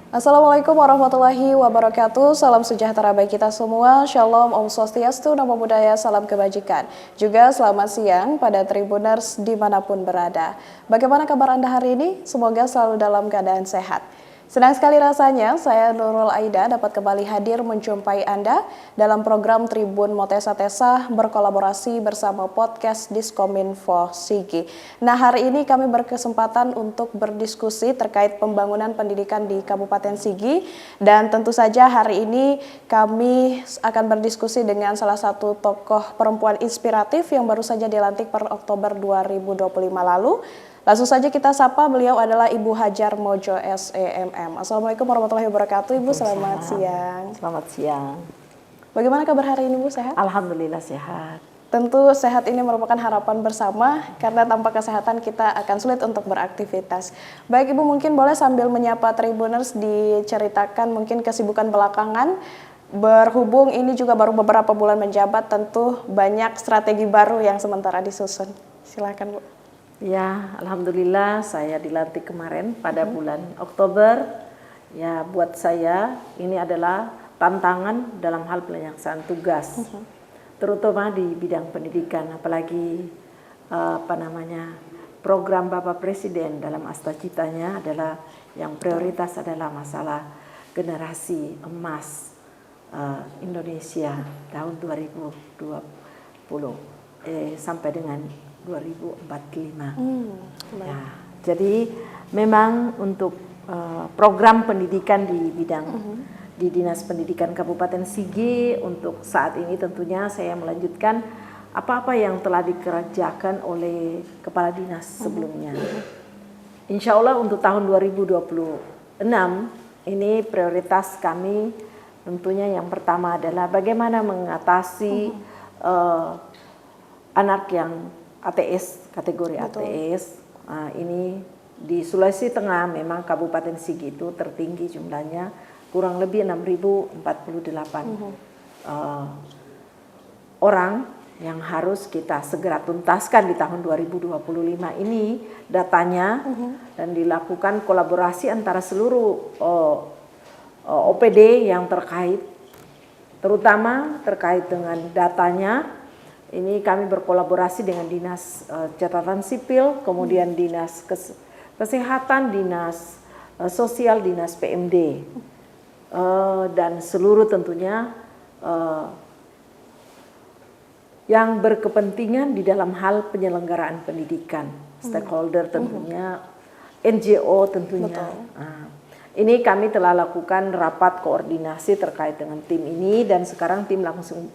Assalamualaikum warahmatullahi wabarakatuh. Salam sejahtera bagi kita semua. Shalom, Om Swastiastu, Namo Buddhaya, salam kebajikan. Juga selamat siang pada Tribuners dimanapun berada. Bagaimana kabar Anda hari ini? Semoga selalu dalam keadaan sehat. Senang sekali rasanya saya Nurul Aida dapat kembali hadir menjumpai Anda dalam program Tribun Motesa Tesa berkolaborasi bersama podcast Diskominfo Sigi. Nah, hari ini kami berkesempatan untuk berdiskusi terkait pembangunan pendidikan di Kabupaten Sigi, dan tentu saja hari ini kami akan berdiskusi dengan salah satu tokoh perempuan inspiratif yang baru saja dilantik per Oktober 2025 lalu. Langsung saja kita sapa, beliau adalah Ibu Hajar Mojo SEMM. Assalamualaikum warahmatullahi wabarakatuh, Ibu. Selamat siang. Selamat siang. Bagaimana kabar hari ini, Bu? Sehat? Alhamdulillah sehat. Tentu sehat ini merupakan harapan bersama, karena tanpa kesehatan kita akan sulit untuk beraktivitas. Baik, Ibu, mungkin boleh sambil menyapa Tribuners diceritakan mungkin kesibukan belakangan. Berhubung ini juga baru beberapa bulan menjabat, tentu banyak strategi baru yang sementara disusun. Silakan, Bu. Ya, alhamdulillah saya dilantik kemarin pada bulan Oktober. Ya, buat saya ini adalah tantangan dalam hal pelaksanaan tugas, terutama di bidang pendidikan, apalagi program Bapak Presiden dalam Astacitanya adalah yang prioritas adalah masalah generasi emas Indonesia tahun 2020 sampai dengan 2045. Ya, jadi memang untuk program pendidikan di bidang di Dinas Pendidikan Kabupaten Sigi untuk saat ini tentunya saya melanjutkan apa-apa yang telah dikerjakan oleh Kepala Dinas sebelumnya. Insya Allah untuk tahun 2026 ini prioritas kami tentunya yang pertama adalah bagaimana mengatasi anak yang ATS, kategori ATS. Nah, ini di Sulawesi Tengah memang Kabupaten Sigi itu tertinggi jumlahnya, kurang lebih 6.048 orang yang harus kita segera tuntaskan di tahun 2025 ini datanya, dan dilakukan kolaborasi antara seluruh OPD yang terkait, terutama terkait dengan datanya. Ini kami berkolaborasi dengan Dinas Catatan Sipil, kemudian Dinas Kesehatan, Dinas Sosial, Dinas PMD, dan seluruh tentunya yang berkepentingan di dalam hal penyelenggaraan pendidikan, stakeholder tentunya, NGO tentunya. Nah, ini kami telah lakukan rapat koordinasi terkait dengan tim ini, dan sekarang tim langsung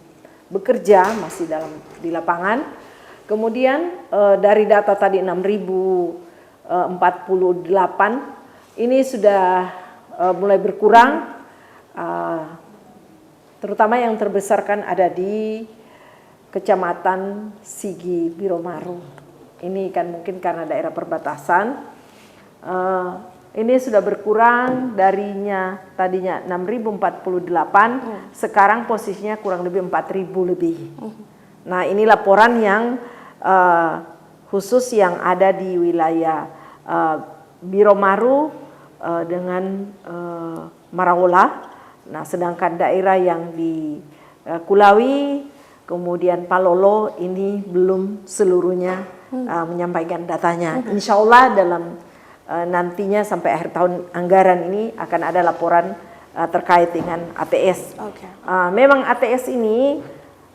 bekerja masih di lapangan. Kemudian dari data tadi 6.048 ini sudah mulai berkurang, terutama yang terbesar kan ada di Kecamatan Sigi Biromaru. Ini kan mungkin karena daerah perbatasan. Ini sudah berkurang darinya tadinya 6.048, sekarang posisinya kurang lebih 4.000 lebih. Nah, ini laporan yang khusus yang ada di wilayah Biromaru dengan Marawola. Nah, sedangkan daerah yang di Kulawi, kemudian Palolo ini belum seluruhnya menyampaikan datanya. Insya Allah dalam nantinya sampai akhir tahun anggaran ini akan ada laporan terkait dengan ATS. Memang ATS ini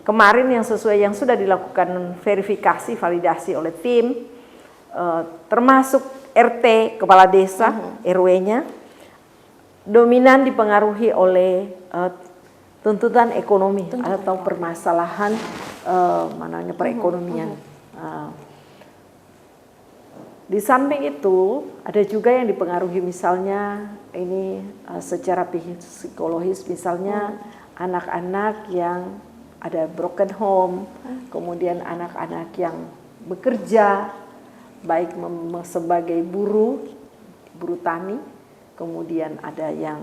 kemarin yang sesuai yang sudah dilakukan verifikasi, validasi oleh tim, termasuk RT, kepala desa, RW-nya, dominan dipengaruhi oleh tuntutan ekonomi atau permasalahan perekonomian. Di samping itu ada juga yang dipengaruhi misalnya ini secara psikologis, misalnya anak-anak yang ada broken home, kemudian anak-anak yang bekerja baik sebagai buruh tani, kemudian ada yang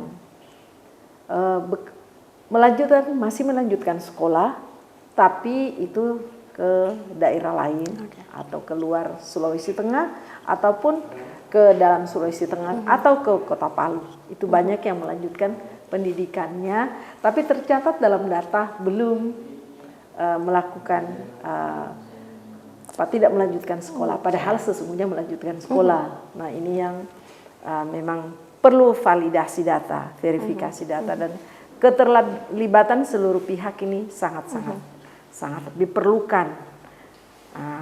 masih melanjutkan sekolah tapi itu ke daerah lain atau keluar Sulawesi Tengah ataupun ke dalam Sulawesi Tengah atau ke Kota Palu. Itu banyak yang melanjutkan pendidikannya, tapi tercatat dalam data belum melakukan tidak melanjutkan sekolah, padahal sesungguhnya melanjutkan sekolah. Nah, ini yang memang perlu validasi data, verifikasi data, dan keterlibatan seluruh pihak ini sangat diperlukan.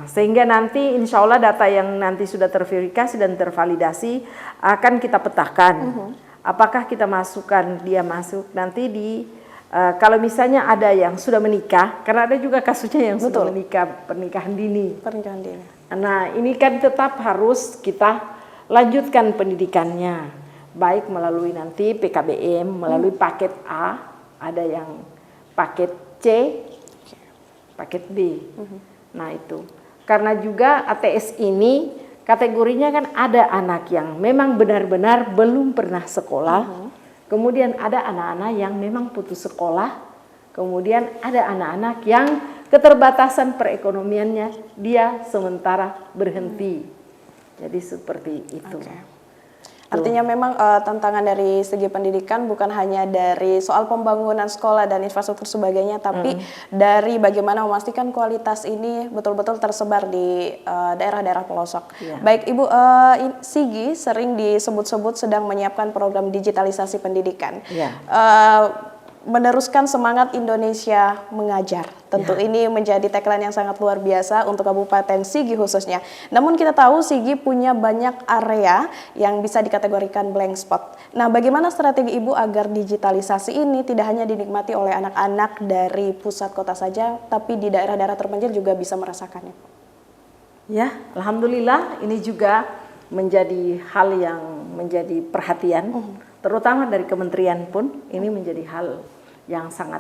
Sehingga nanti insya Allah data yang nanti sudah terverifikasi dan tervalidasi akan kita petakan. Apakah kita masukkan, dia masuk nanti di kalau misalnya ada yang sudah menikah, karena ada juga kasusnya yang sudah menikah, pernikahan dini. Nah, ini kan tetap harus kita lanjutkan pendidikannya, baik melalui nanti PKBM, melalui paket A, ada yang paket C, paket B. Nah, itu karena juga ATS ini kategorinya kan ada anak yang memang benar-benar belum pernah sekolah, kemudian ada anak-anak yang memang putus sekolah, kemudian ada anak-anak yang keterbatasan perekonomiannya dia sementara berhenti. Jadi seperti itu. Artinya memang tantangan dari segi pendidikan bukan hanya dari soal pembangunan sekolah dan infrastruktur sebagainya, tapi dari bagaimana memastikan kualitas ini betul-betul tersebar di daerah-daerah pelosok. Baik Ibu, Sigi sering disebut-sebut sedang menyiapkan program digitalisasi pendidikan. Meneruskan semangat Indonesia mengajar. Tentu ini menjadi tagline yang sangat luar biasa untuk Kabupaten Sigi khususnya. Namun kita tahu Sigi punya banyak area yang bisa dikategorikan blank spot. Nah, bagaimana strategi Ibu agar digitalisasi ini tidak hanya dinikmati oleh anak-anak dari pusat kota saja, tapi di daerah-daerah terpencil juga bisa merasakannya? Ya, alhamdulillah ini juga menjadi hal yang menjadi perhatian, terutama dari kementerian pun ini menjadi hal yang sangat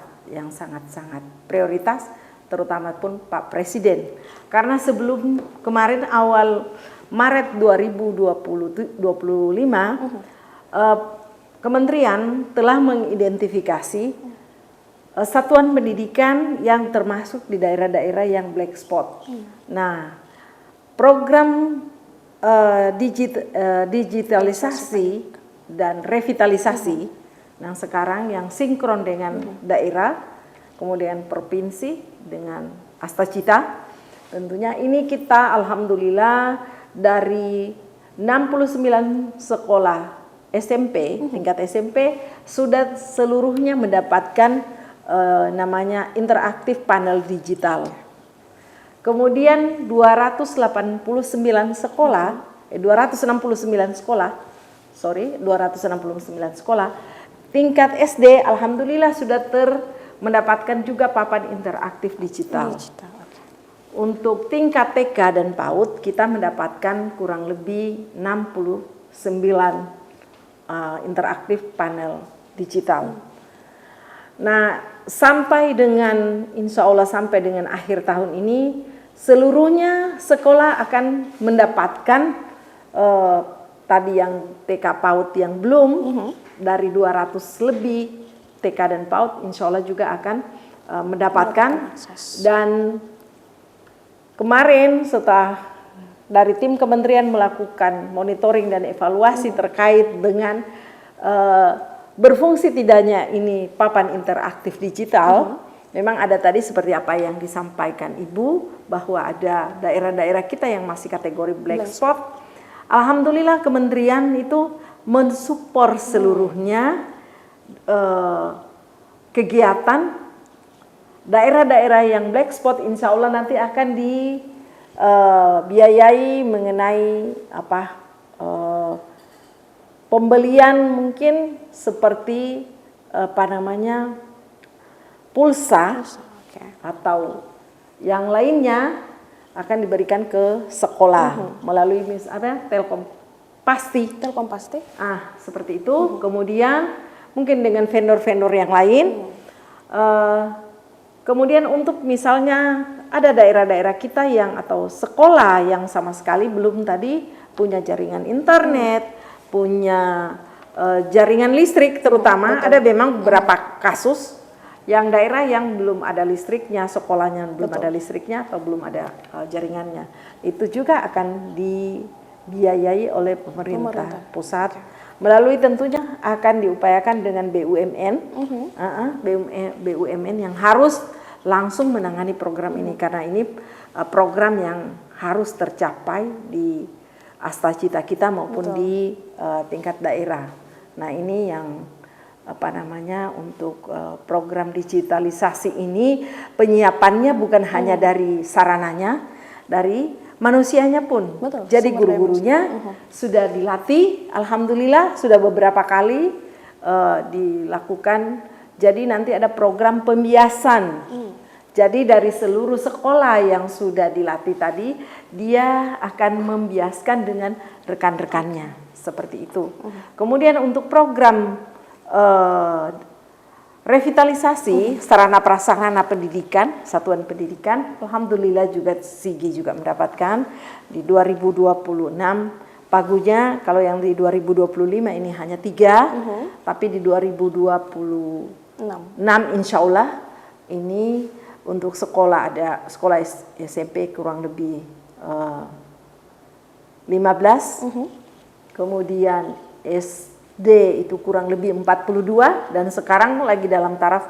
prioritas, terutama pun Pak Presiden. Karena sebelum kemarin awal Maret 2025 kementerian telah mengidentifikasi satuan pendidikan yang termasuk di daerah-daerah yang black spot. Nah, program digitalisasi dan revitalisasi yang sekarang yang sinkron dengan daerah, kemudian provinsi dengan Astacita. Tentunya ini kita alhamdulillah dari 69 sekolah SMP, tingkat SMP sudah seluruhnya mendapatkan namanya interaktif panel digital. Kemudian 269 sekolah tingkat SD alhamdulillah sudah mendapatkan juga papan interaktif digital. Untuk tingkat TK dan PAUD kita mendapatkan kurang lebih 69 interaktif panel digital. Nah, sampai dengan insya Allah sampai dengan akhir tahun ini seluruhnya sekolah akan mendapatkan tadi yang TK PAUD yang belum, dari 200 lebih TK dan PAUD insya Allah juga akan mendapatkan. Dan kemarin setelah dari tim kementerian melakukan monitoring dan evaluasi terkait dengan berfungsi tidaknya ini papan interaktif digital, memang ada tadi seperti apa yang disampaikan Ibu, bahwa ada daerah-daerah kita yang masih kategori black spot. Alhamdulillah kementerian itu mensupport seluruhnya kegiatan daerah-daerah yang black spot, insya Allah nanti akan dibiayai mengenai pembelian mungkin seperti pulsa atau yang lainnya akan diberikan ke sekolah melalui Telkom Pasti. Seperti itu. Kemudian mungkin dengan vendor-vendor yang lain. Kemudian untuk misalnya ada daerah-daerah kita yang atau sekolah yang sama sekali belum tadi punya jaringan internet, punya jaringan listrik terutama. Ada memang beberapa kasus yang daerah yang belum ada listriknya, sekolahnya belum ada listriknya atau belum ada jaringannya. Itu juga akan dibiayai oleh pemerintah pusat melalui tentunya akan diupayakan dengan BUMN, BUMN yang harus langsung menangani program ini karena ini program yang harus tercapai di asta cita kita maupun di tingkat daerah. Nah ini yang untuk program digitalisasi ini penyiapannya bukan hanya dari sarananya, dari manusianya pun. Betul, jadi guru-gurunya sudah dilatih, alhamdulillah sudah beberapa kali dilakukan. Jadi nanti ada program pembiasan. Jadi dari seluruh sekolah yang sudah dilatih tadi, dia akan membiaskan dengan rekan-rekannya seperti itu. Kemudian untuk program revitalisasi sarana prasarana pendidikan, satuan pendidikan, alhamdulillah juga SIGI juga mendapatkan di 2026 pagunya. Kalau yang di 2025 ini hanya 3, tapi di 2026 insya Allah ini untuk sekolah ada sekolah SMP kurang lebih 15, kemudian SD itu kurang lebih 42 dan sekarang lagi dalam taraf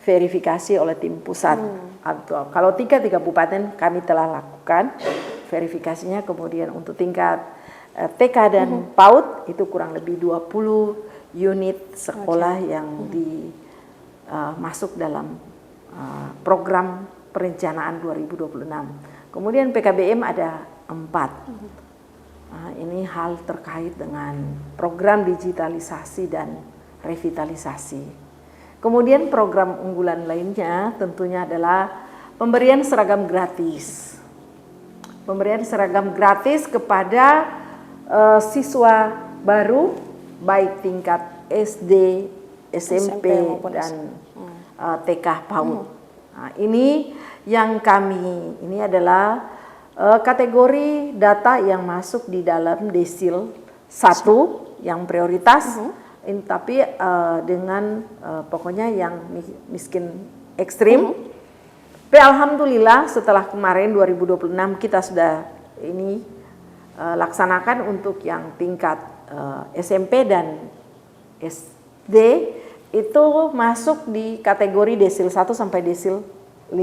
verifikasi oleh tim pusat. Kalau tiga kabupaten kami telah lakukan verifikasinya, kemudian untuk tingkat TK dan PAUD itu kurang lebih 20 unit sekolah yang masuk dalam program perencanaan 2026. Kemudian PKBM ada 4. Ini hal terkait dengan program digitalisasi dan revitalisasi. Kemudian program unggulan lainnya tentunya adalah pemberian seragam gratis. Pemberian seragam gratis kepada siswa baru baik tingkat SD, SMP dan TK PAUD. Nah, ini yang ini adalah kategori data yang masuk di dalam desil 1 yang prioritas, tapi dengan pokoknya yang miskin ekstrim. Tapi alhamdulillah setelah kemarin 2026 kita sudah laksanakan untuk yang tingkat SMP dan SD itu masuk di kategori desil 1 sampai desil 5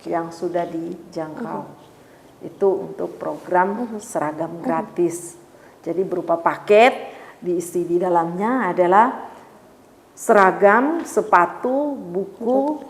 yang sudah dijangkau. Itu untuk program seragam gratis. Jadi berupa paket, diisi di dalamnya adalah seragam, sepatu, buku,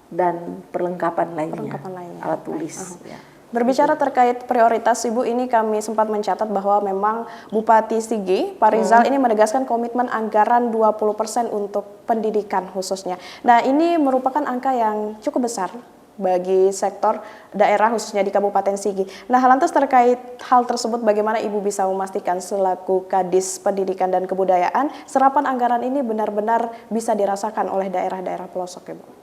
dan perlengkapan lainnya. Alat tulis. Ya. Berbicara terkait prioritas Ibu, ini kami sempat mencatat bahwa memang Bupati Sigi, Pak Rizal ini menegaskan komitmen anggaran 20% untuk pendidikan khususnya. Nah, ini merupakan angka yang cukup besar bagi sektor daerah khususnya di Kabupaten Sigi. Nah, lantas terkait hal tersebut bagaimana Ibu bisa memastikan selaku Kadis Pendidikan dan Kebudayaan serapan anggaran ini benar-benar bisa dirasakan oleh daerah-daerah pelosok, Ibu?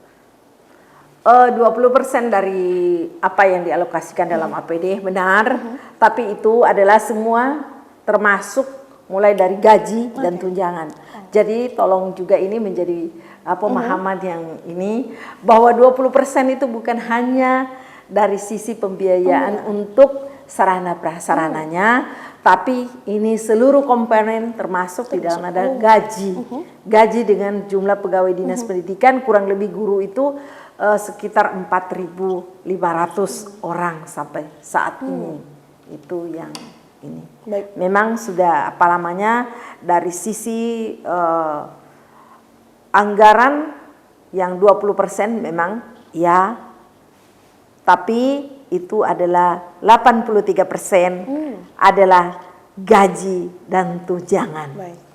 20% dari apa yang dialokasikan dalam APD benar, tapi itu adalah semua termasuk mulai dari gaji dan tunjangan. Jadi tolong juga ini menjadi pemahaman yang ini bahwa 20% itu bukan hanya dari sisi pembiayaan untuk sarana prasarananya, tapi ini seluruh komponen termasuk di dalam ada gaji. Gaji dengan jumlah pegawai dinas pendidikan kurang lebih guru itu sekitar 4.500 orang sampai saat ini. Itu yang ini. Baik. Memang sudah dari sisi anggaran yang 20% memang ya, tapi itu adalah 83% adalah gaji dan tunjangan. Baik.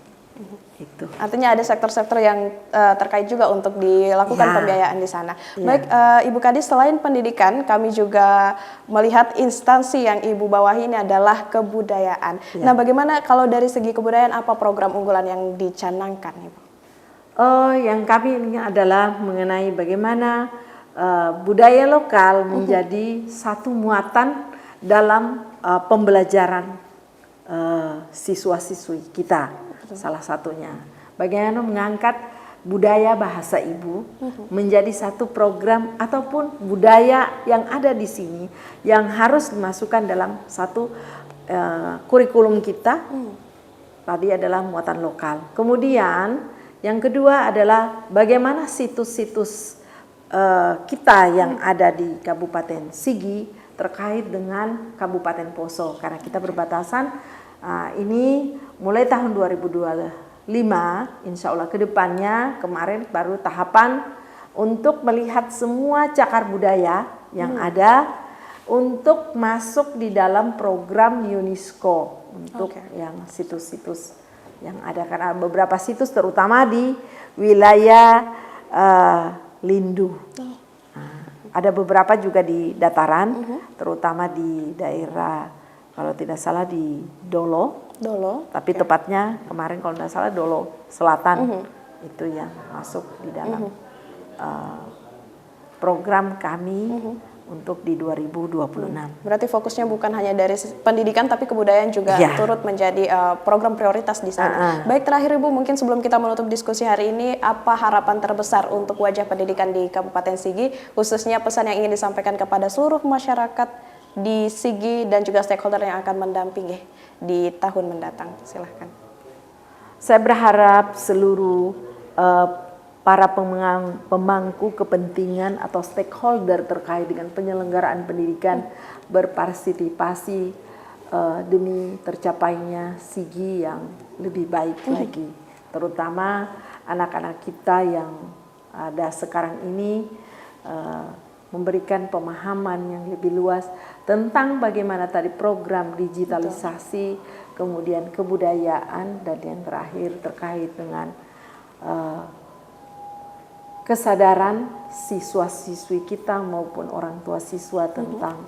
Itu. Artinya ada sektor-sektor yang terkait juga untuk dilakukan pembiayaan di sana. Baik, Ibu Kadis, selain pendidikan, kami juga melihat instansi yang Ibu bawahi ini adalah kebudayaan. Nah, bagaimana kalau dari segi kebudayaan, apa program unggulan yang dicanangkan, Ibu? Yang kami ini adalah mengenai bagaimana budaya lokal menjadi satu muatan dalam pembelajaran siswa-siswi kita. Salah satunya bagaimana mengangkat budaya bahasa ibu menjadi satu program ataupun budaya yang ada di sini yang harus dimasukkan dalam satu kurikulum kita. Tadi adalah muatan lokal. Kemudian yang kedua adalah bagaimana situs-situs kita yang ada di Kabupaten Sigi terkait dengan Kabupaten Poso, karena kita berbatasan. Ini mulai tahun 2025 insya Allah ke depannya, kemarin baru tahapan untuk melihat semua cagar budaya yang ada untuk masuk di dalam program UNESCO untuk yang situs-situs yang ada, karena beberapa situs terutama di wilayah Lindu. Ada beberapa juga di dataran, terutama di daerah kalau tidak salah di Dolo. Tapi tepatnya kemarin kalau tidak salah Dolo Selatan itu yang masuk di dalam program kami untuk di 2026. Berarti fokusnya bukan hanya dari pendidikan tapi kebudayaan juga turut menjadi program prioritas di sana. Baik, terakhir Ibu, mungkin sebelum kita menutup diskusi hari ini, apa harapan terbesar untuk wajah pendidikan di Kabupaten Sigi, khususnya pesan yang ingin disampaikan kepada seluruh masyarakat di Sigi dan juga stakeholder yang akan mendampingi di tahun mendatang? Silahkan. Saya berharap seluruh para pemangku kepentingan atau stakeholder terkait dengan penyelenggaraan pendidikan berpartisipasi demi tercapainya Sigi yang lebih baik lagi. Terutama anak-anak kita yang ada sekarang ini memberikan pemahaman yang lebih luas tentang bagaimana tadi program digitalisasi, kemudian kebudayaan, dan yang terakhir terkait dengan kesadaran siswa-siswi kita maupun orang tua siswa tentang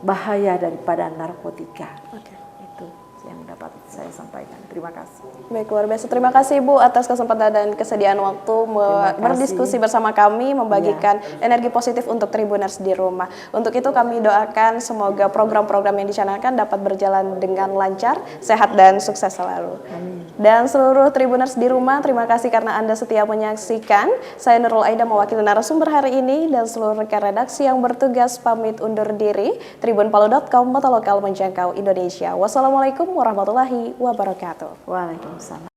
bahaya daripada narkotika. Itu yang dapat saya sampaikan. Terima kasih. Baik, luar biasa. Terima kasih Ibu atas kesempatan dan kesediaan waktu berdiskusi bersama kami, membagikan energi positif untuk Tribuners di rumah. Untuk itu kami doakan semoga program-program yang dicanangkan dapat berjalan dengan lancar, sehat dan sukses selalu. Amin. Dan seluruh Tribuners di rumah, terima kasih karena Anda setia menyaksikan. Saya Nurul Aida mewakili narasumber hari ini dan seluruh rekan redaksi yang bertugas pamit undur diri. Tribunpalu.com, mata lokal menjangkau Indonesia. Wassalamualaikum warahmatullahi wabarakatuh. Waalaikumsalam.